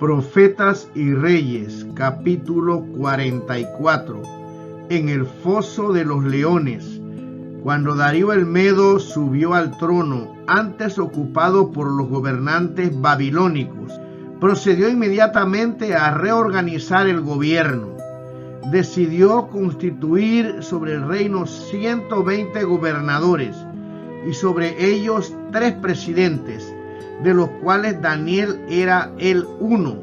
Profetas y Reyes, capítulo 44. En el foso de los leones, cuando Darío el Medo subió al trono, antes ocupado por los gobernantes babilónicos, procedió inmediatamente a reorganizar el gobierno. Decidió constituir sobre el reino 120 gobernadores y sobre ellos 3 presidentes, de los cuales Daniel era el uno,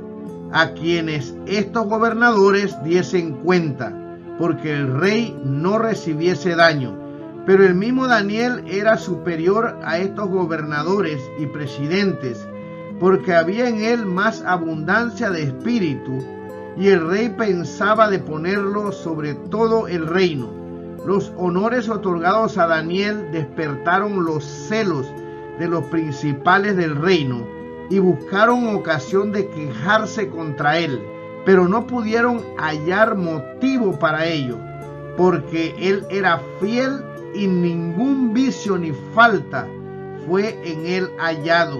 a quienes estos gobernadores diesen cuenta, porque el rey no recibiese daño. Pero el mismo Daniel era superior a estos gobernadores y presidentes, porque había en él más abundancia de espíritu, y el rey pensaba de ponerlo sobre todo el reino. Los honores otorgados a Daniel despertaron los celos de los principales del reino y buscaron ocasión de quejarse contra él, pero no pudieron hallar motivo para ello, porque él era fiel y ningún vicio ni falta fue en él hallado.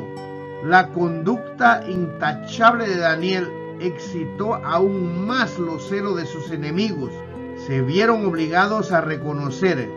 La conducta intachable de Daniel excitó aún más los celos de sus enemigos. Se vieron obligados a reconocer: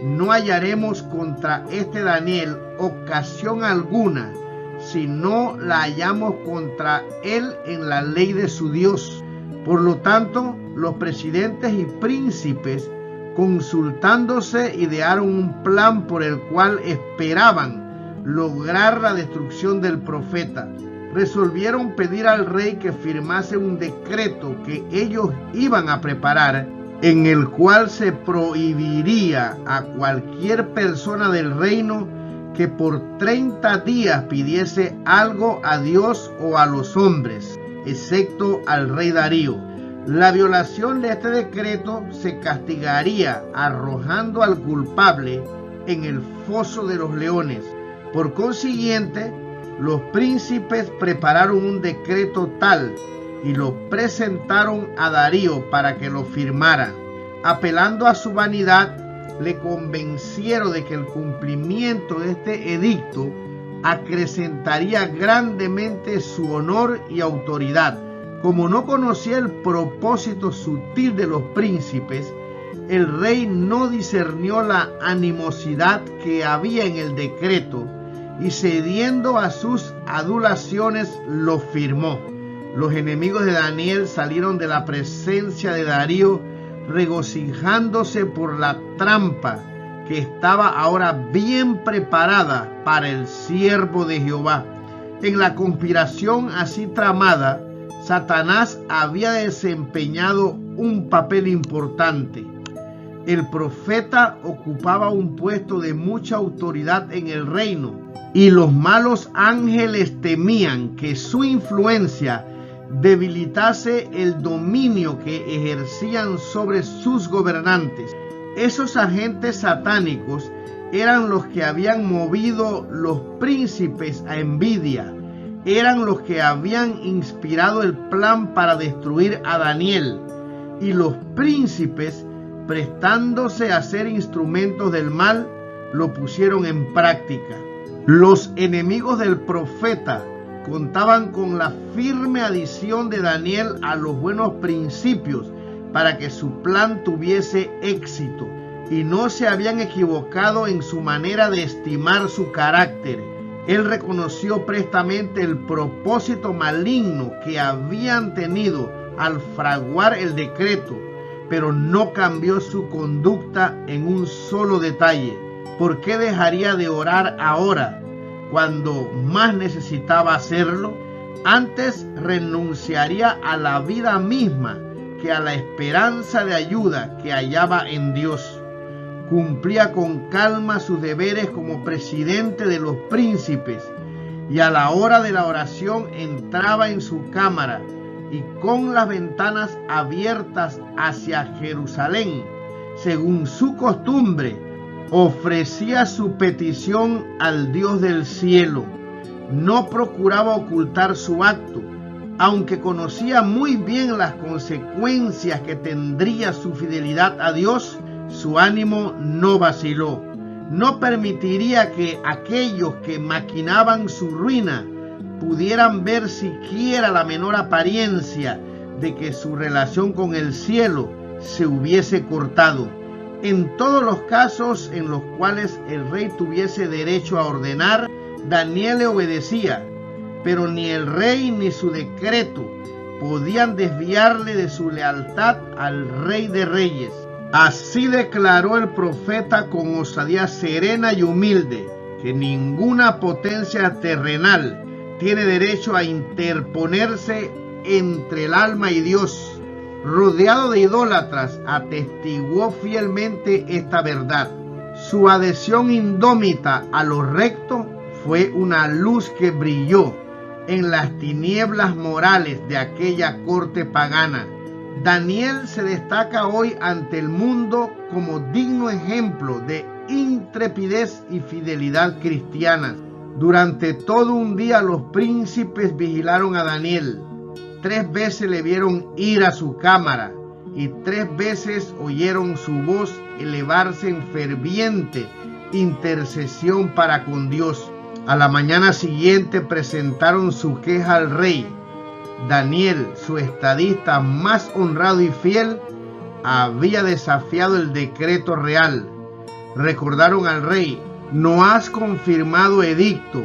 no hallaremos contra este Daniel ocasión alguna, si no la hallamos contra él en la ley de su Dios. Por lo tanto, los presidentes y príncipes, consultándose, idearon un plan por el cual esperaban lograr la destrucción del profeta. Resolvieron pedir al rey que firmase un decreto que ellos iban a preparar, en el cual se prohibiría a cualquier persona del reino que por 30 días pidiese algo a Dios o a los hombres, excepto al rey Darío. La violación de este decreto se castigaría arrojando al culpable en el foso de los leones. Por consiguiente, los príncipes prepararon un decreto tal y lo presentaron a Darío para que lo firmara. Apelando a su vanidad, le convencieron de que el cumplimiento de este edicto acrecentaría grandemente su honor y autoridad. Como no conocía el propósito sutil de los príncipes, el rey no discernió la animosidad que había en el decreto y, cediendo a sus adulaciones, lo firmó. Los enemigos de Daniel salieron de la presencia de Darío regocijándose por la trampa que estaba ahora bien preparada para el siervo de Jehová. En la conspiración así tramada, Satanás había desempeñado un papel importante. El profeta ocupaba un puesto de mucha autoridad en el reino, y los malos ángeles temían que su influencia debilitase el dominio que ejercían sobre sus gobernantes. Esos agentes satánicos eran los que habían movido los príncipes a envidia, eran los que habían inspirado el plan para destruir a Daniel, y los príncipes, prestándose a ser instrumentos del mal, lo pusieron en práctica. Los enemigos del profeta contaban con la firme adición de Daniel a los buenos principios para que su plan tuviese éxito, y no se habían equivocado en su manera de estimar su carácter. Él reconoció prestamente el propósito maligno que habían tenido al fraguar el decreto, pero no cambió su conducta en un solo detalle. ¿Por qué dejaría de orar ahora, cuando más necesitaba hacerlo? Antes renunciaría a la vida misma que a la esperanza de ayuda que hallaba en Dios. Cumplía con calma sus deberes como presidente de los príncipes, y a la hora de la oración entraba en su cámara y, con las ventanas abiertas hacia Jerusalén, según su costumbre, ofrecía su petición al Dios del cielo. No procuraba ocultar su acto, aunque conocía muy bien las consecuencias que tendría su fidelidad a Dios. Su ánimo no vaciló. No permitiría que aquellos que maquinaban su ruina pudieran ver siquiera la menor apariencia de que su relación con el cielo se hubiese cortado. En todos los casos en los cuales el rey tuviese derecho a ordenar, Daniel le obedecía, pero ni el rey ni su decreto podían desviarle de su lealtad al Rey de Reyes. Así declaró el profeta con osadía serena y humilde, que ninguna potencia terrenal tiene derecho a interponerse entre el alma y Dios. Rodeado de idólatras, atestiguó fielmente esta verdad. Su adhesión indómita a lo recto fue una luz que brilló en las tinieblas morales de aquella corte pagana. Daniel se destaca hoy ante el mundo como digno ejemplo de intrepidez y fidelidad cristianas. Durante todo un día los príncipes vigilaron a Daniel. 3 veces le vieron ir a su cámara y 3 veces oyeron su voz elevarse en ferviente intercesión para con Dios. A la mañana siguiente presentaron su queja al rey. Daniel, su estadista más honrado y fiel, había desafiado el decreto real. Recordaron al rey: no has confirmado edicto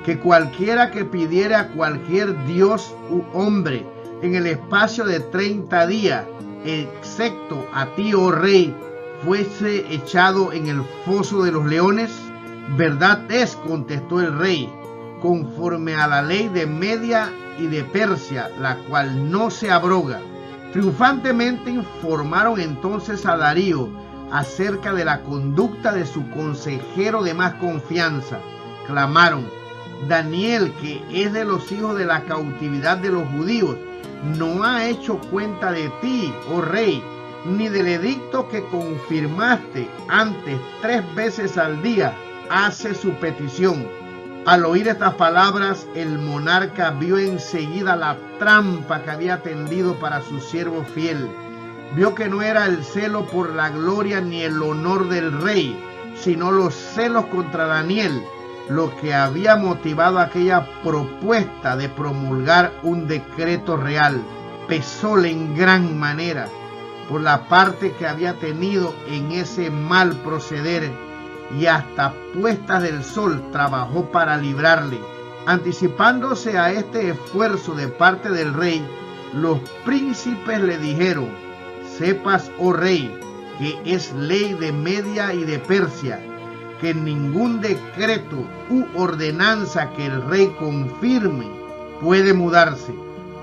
que cualquiera que pidiera a cualquier dios u hombre en el espacio de 30 días, excepto a ti, oh rey, fuese echado en el foso de los leones? Verdad es, contestó el rey, conforme a la ley de Media y de Persia, la cual no se abroga. Triunfantemente informaron entonces a Darío acerca de la conducta de su consejero de más confianza. Clamaron: Daniel, que es de los hijos de la cautividad de los judíos, no ha hecho cuenta de ti, oh rey, ni del edicto que confirmaste antes 3 veces al día. Hace su petición. Al oír estas palabras, el monarca vio enseguida la trampa que había tendido para su siervo fiel. Vio que no era el celo por la gloria ni el honor del rey, sino los celos contra Daniel, lo que había motivado aquella propuesta de promulgar un decreto real. Pesóle en gran manera por la parte que había tenido en ese mal proceder, y hasta puestas del sol trabajó para librarle. Anticipándose a este esfuerzo de parte del rey, los príncipes le dijeron: sepas, oh rey, que es ley de Media y de Persia, que ningún decreto u ordenanza que el rey confirme puede mudarse,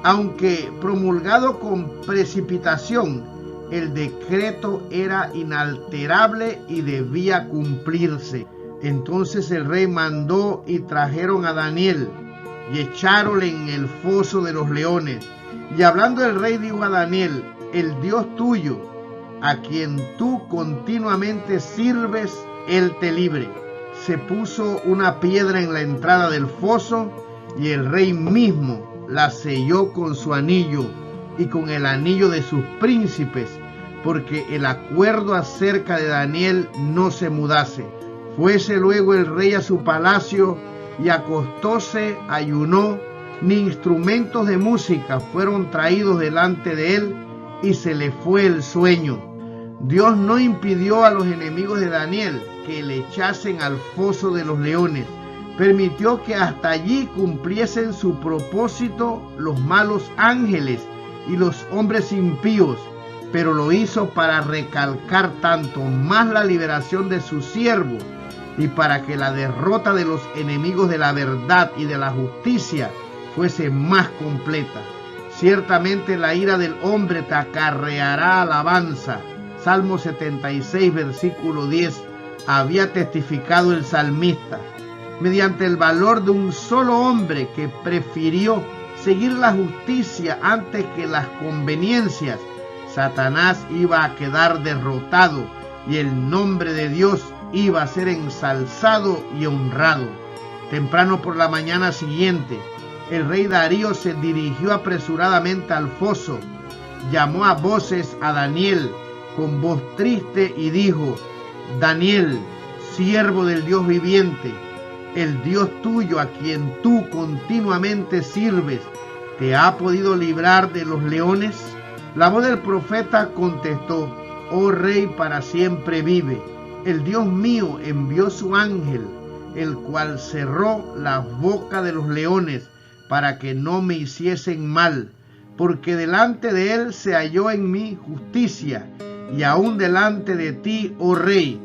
aunque promulgado con precipitación. El decreto era inalterable y debía cumplirse. Entonces el rey mandó y trajeron a Daniel y echáronle en el foso de los leones. Y hablando el rey dijo a Daniel: el Dios tuyo, a quien tú continuamente sirves, él te libre. Se puso una piedra en la entrada del foso y el rey mismo la selló con su anillo y con el anillo de sus príncipes, porque el acuerdo acerca de Daniel no se mudase. Fuese luego el rey a su palacio y acostóse, ayunó, ni instrumentos de música fueron traídos delante de él, y se le fue el sueño. Dios no impidió a los enemigos de Daniel que le echasen al foso de los leones. Permitió que hasta allí cumpliesen su propósito los malos ángeles y los hombres impíos, pero lo hizo para recalcar tanto más la liberación de su siervo y para que la derrota de los enemigos de la verdad y de la justicia fuese más completa. Ciertamente la ira del hombre te acarreará alabanza. Salmo 76, versículo 10, había testificado el salmista. Mediante el valor de un solo hombre que prefirió seguir la justicia antes que las conveniencias, Satanás iba a quedar derrotado y el nombre de Dios iba a ser ensalzado y honrado. Temprano por la mañana siguiente, el rey Darío se dirigió apresuradamente al foso, llamó a voces a Daniel con voz triste y dijo: Daniel, siervo del Dios viviente, ¿El Dios tuyo, a quien tú continuamente sirves, te ha podido librar de los leones? La voz del profeta contestó: oh rey, para siempre vive. El Dios mío envió su ángel, el cual cerró la boca de los leones para que no me hiciesen mal, porque delante de él se halló en mí justicia, y aún delante de ti, oh rey,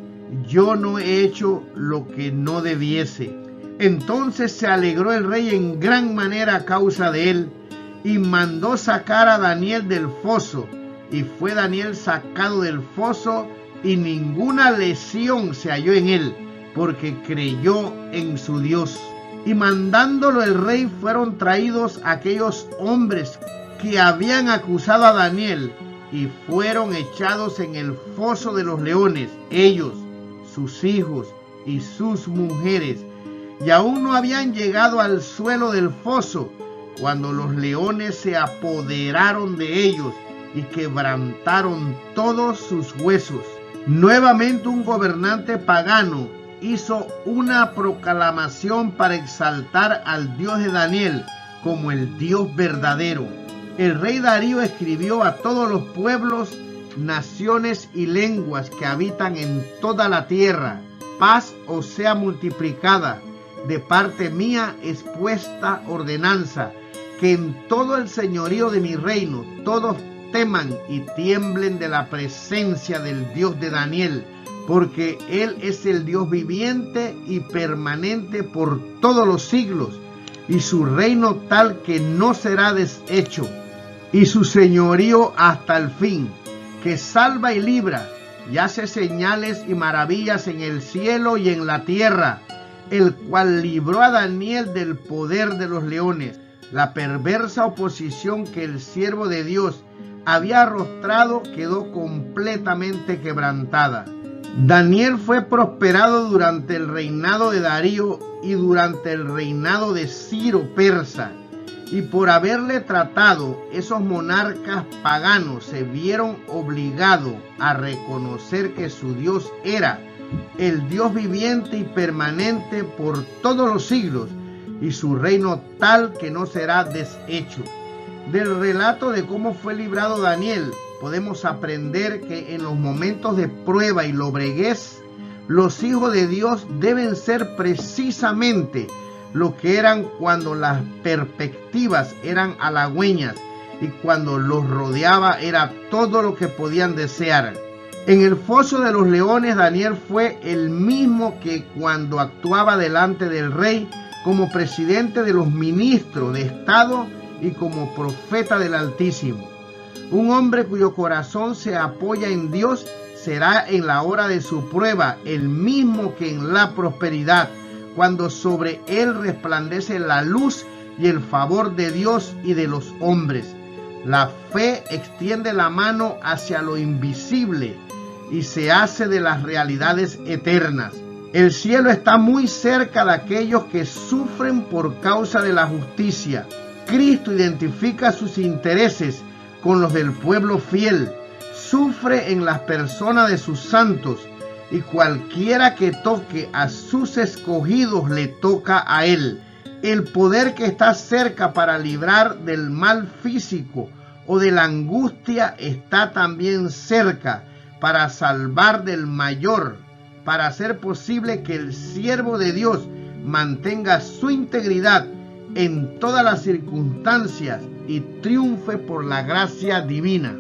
yo no he hecho lo que no debiese. Entonces se alegró el rey en gran manera a causa de él, y mandó sacar a Daniel del foso, y fue Daniel sacado del foso, y ninguna lesión se halló en él, porque creyó en su Dios. Y mandándolo el rey, fueron traídos aquellos hombres que habían acusado a Daniel, y fueron echados en el foso de los leones, ellos, sus hijos y sus mujeres, y aún no habían llegado al suelo del foso, cuando los leones se apoderaron de ellos y quebrantaron todos sus huesos. Nuevamente un gobernante pagano hizo una proclamación para exaltar al Dios de Daniel como el Dios verdadero. El rey Darío escribió a todos los pueblos, naciones y lenguas que habitan en toda la tierra: paz os sea multiplicada. De parte mía es puesta ordenanza, que en todo el señorío de mi reino todos teman y tiemblen de la presencia del Dios de Daniel, porque Él es el Dios viviente y permanente por todos los siglos, y su reino tal que no será deshecho, y su señorío hasta el fin, que salva y libra, y hace señales y maravillas en el cielo y en la tierra, el cual libró a Daniel del poder de los leones. La perversa oposición que el siervo de Dios había arrostrado quedó completamente quebrantada. Daniel fue prosperado durante el reinado de Darío y durante el reinado de Ciro persa, y por haberle tratado, esos monarcas paganos se vieron obligados a reconocer que su Dios era el Dios viviente y permanente por todos los siglos, y su reino tal que no será deshecho. Del relato de cómo fue librado Daniel, podemos aprender que en los momentos de prueba y lobreguez, los hijos de Dios deben ser precisamente lo que eran cuando las perspectivas eran halagüeñas y cuando los rodeaba era todo lo que podían desear. En el foso de los leones, Daniel fue el mismo que cuando actuaba delante del rey como presidente de los ministros de Estado y como profeta del Altísimo. Un hombre cuyo corazón se apoya en Dios será en la hora de su prueba el mismo que en la prosperidad, cuando sobre él resplandece la luz y el favor de Dios y de los hombres. La fe extiende la mano hacia lo invisible y se hace de las realidades eternas. El cielo está muy cerca de aquellos que sufren por causa de la justicia. Cristo identifica sus intereses con los del pueblo fiel, sufre en las personas de sus santos, y cualquiera que toque a sus escogidos le toca a él. El poder que está cerca para librar del mal físico o de la angustia está también cerca para salvar del mayor, para hacer posible que el siervo de Dios mantenga su integridad en todas las circunstancias y triunfe por la gracia divina.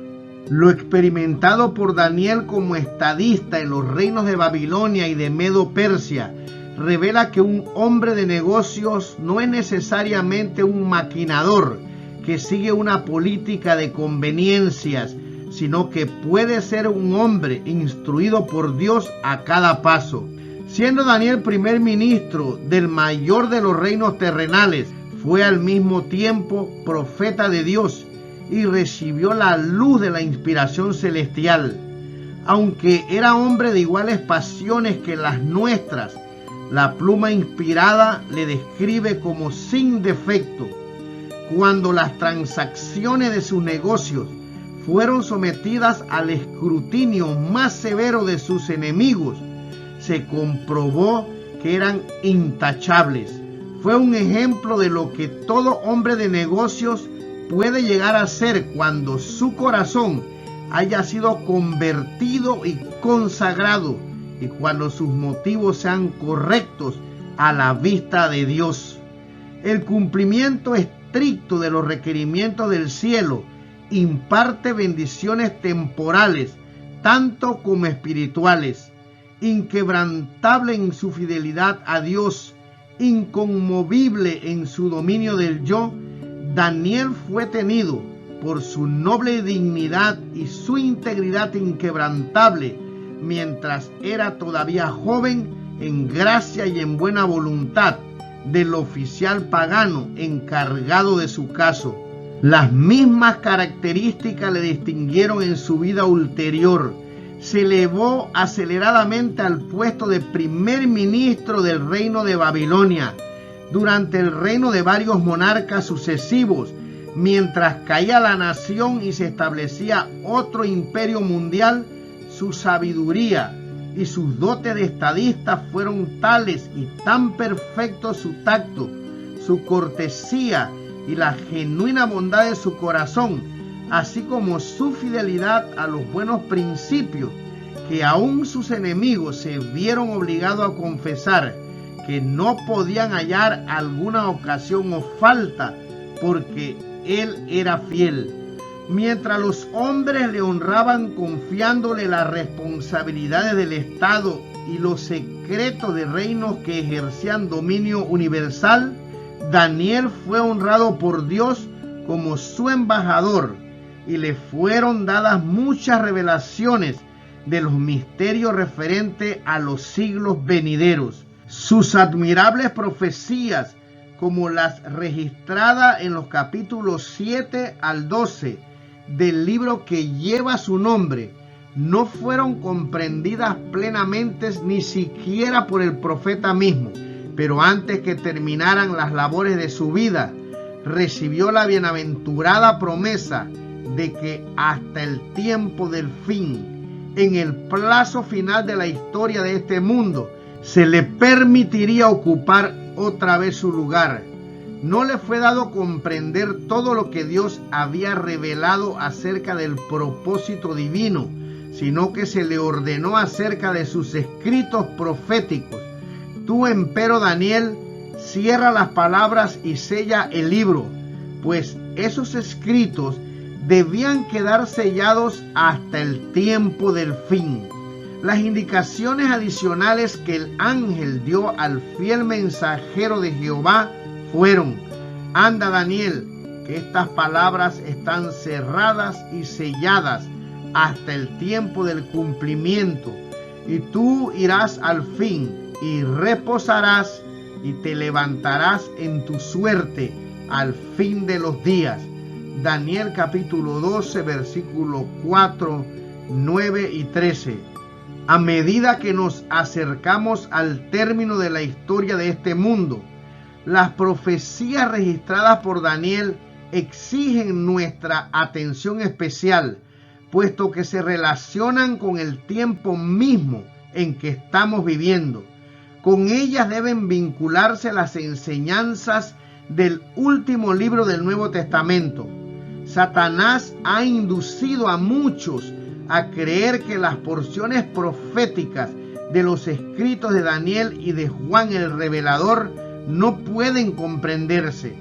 Lo experimentado por Daniel como estadista en los reinos de Babilonia y de Medo-Persia revela que un hombre de negocios no es necesariamente un maquinador que sigue una política de conveniencias, sino que puede ser un hombre instruido por Dios a cada paso. Siendo Daniel primer ministro del mayor de los reinos terrenales, fue al mismo tiempo profeta de Dios y recibió la luz de la inspiración celestial. Aunque era hombre de iguales pasiones que las nuestras, la pluma inspirada le describe como sin defecto. Cuando las transacciones de sus negocios fueron sometidas al escrutinio más severo de sus enemigos, se comprobó que eran intachables. Fue un ejemplo de lo que todo hombre de negocios puede llegar a ser cuando su corazón haya sido convertido y consagrado, y cuando sus motivos sean correctos a la vista de Dios. El cumplimiento estricto de los requerimientos del cielo imparte bendiciones temporales, tanto como espirituales. Inquebrantable en su fidelidad a Dios, inconmovible en su dominio del yo, Daniel fue tenido por su noble dignidad y su integridad inquebrantable, mientras era todavía joven en gracia y en buena voluntad del oficial pagano encargado de su caso. Las mismas características le distinguieron en su vida ulterior. Se elevó aceleradamente al puesto de primer ministro del reino de Babilonia, durante el reino de varios monarcas sucesivos, mientras caía la nación y se establecía otro imperio mundial. Su sabiduría y sus dotes de estadista fueron tales y tan perfectos su tacto, su cortesía y la genuina bondad de su corazón, así como su fidelidad a los buenos principios, que aún sus enemigos se vieron obligados a confesar que no podían hallar alguna ocasión o falta, porque él era fiel. Mientras los hombres le honraban confiándole las responsabilidades del Estado y los secretos de reinos que ejercían dominio universal, Daniel fue honrado por Dios como su embajador, y le fueron dadas muchas revelaciones de los misterios referentes a los siglos venideros. Sus admirables profecías, como las registradas en los capítulos 7 al 12 del libro que lleva su nombre, no fueron comprendidas plenamente ni siquiera por el profeta mismo, pero antes que terminaran las labores de su vida, recibió la bienaventurada promesa de que hasta el tiempo del fin, en el plazo final de la historia de este mundo, se le permitiría ocupar otra vez su lugar. No le fue dado comprender todo lo que Dios había revelado acerca del propósito divino, sino que se le ordenó acerca de sus escritos proféticos. Tú, empero, Daniel, cierra las palabras y sella el libro, pues esos escritos debían quedar sellados hasta el tiempo del fin. Las indicaciones adicionales que el ángel dio al fiel mensajero de Jehová fueron: anda, Daniel, que estas palabras están cerradas y selladas hasta el tiempo del cumplimiento, y tú irás al fin y reposarás y te levantarás en tu suerte al fin de los días. Daniel capítulo 12, versículo 4, 9 y 13. A medida que nos acercamos al término de la historia de este mundo, las profecías registradas por Daniel exigen nuestra atención especial, puesto que se relacionan con el tiempo mismo en que estamos viviendo. Con ellas deben vincularse las enseñanzas del último libro del Nuevo Testamento. Satanás ha inducido a muchos a creer que las porciones proféticas de los escritos de Daniel y de Juan el Revelador no pueden comprenderse,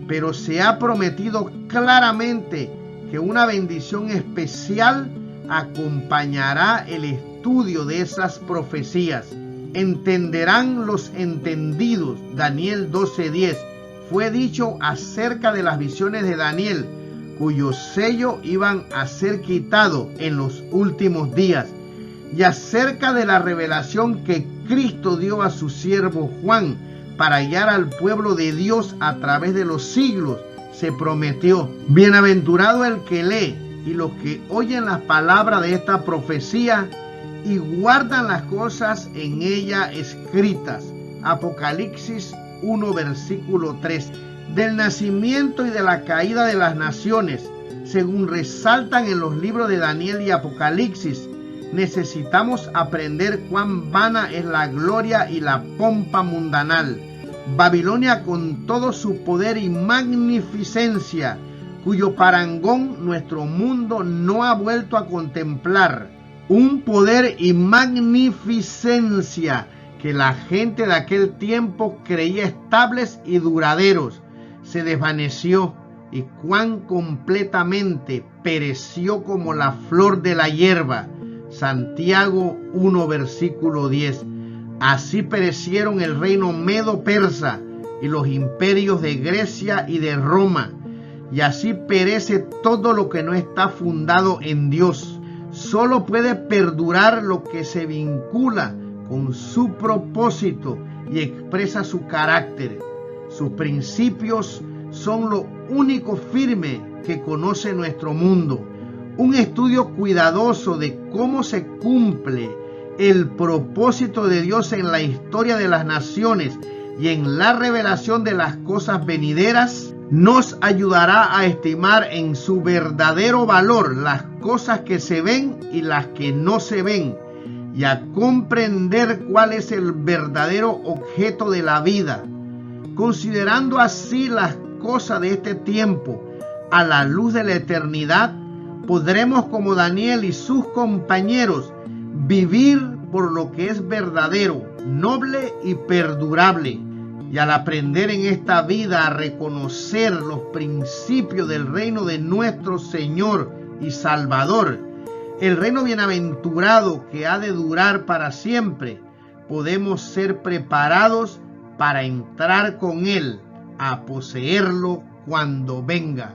pero se ha prometido claramente que una bendición especial acompañará el estudio de esas profecías. Entenderán los entendidos. Daniel 12:10. Fue dicho acerca de las visiones de Daniel, cuyos sellos iban a ser quitados en los últimos días, y acerca de la revelación que Cristo dio a su siervo Juan para guiar al pueblo de Dios a través de los siglos. Se prometió: bienaventurado el que lee y los que oyen las palabras de esta profecía y guardan las cosas en ella escritas. Apocalipsis 1, versículo 3. Del nacimiento y de la caída de las naciones, según resaltan en los libros de Daniel y Apocalipsis, necesitamos aprender cuán vana es la gloria y la pompa mundanal. Babilonia, con todo su poder y magnificencia, cuyo parangón nuestro mundo no ha vuelto a contemplar. Un poder y magnificencia que la gente de aquel tiempo creía estables y duraderos, se desvaneció, y cuán completamente pereció como la flor de la hierba. Santiago 1, versículo 10. Así perecieron el reino medo-persa y los imperios de Grecia y de Roma. Y así perece todo lo que no está fundado en Dios. Solo puede perdurar lo que se vincula con su propósito y expresa su carácter. Sus principios son lo único firme que conoce nuestro mundo. Un estudio cuidadoso de cómo se cumple el propósito de Dios en la historia de las naciones y en la revelación de las cosas venideras nos ayudará a estimar en su verdadero valor las cosas que se ven y las que no se ven, y a comprender cuál es el verdadero objeto de la vida. Considerando así las cosas de este tiempo a la luz de la eternidad, podremos, como Daniel y sus compañeros, vivir por lo que es verdadero, noble y perdurable. Y al aprender en esta vida a reconocer los principios del reino de nuestro Señor y Salvador, el reino bienaventurado que ha de durar para siempre, podemos ser preparados para entrar con Él a poseerlo cuando venga.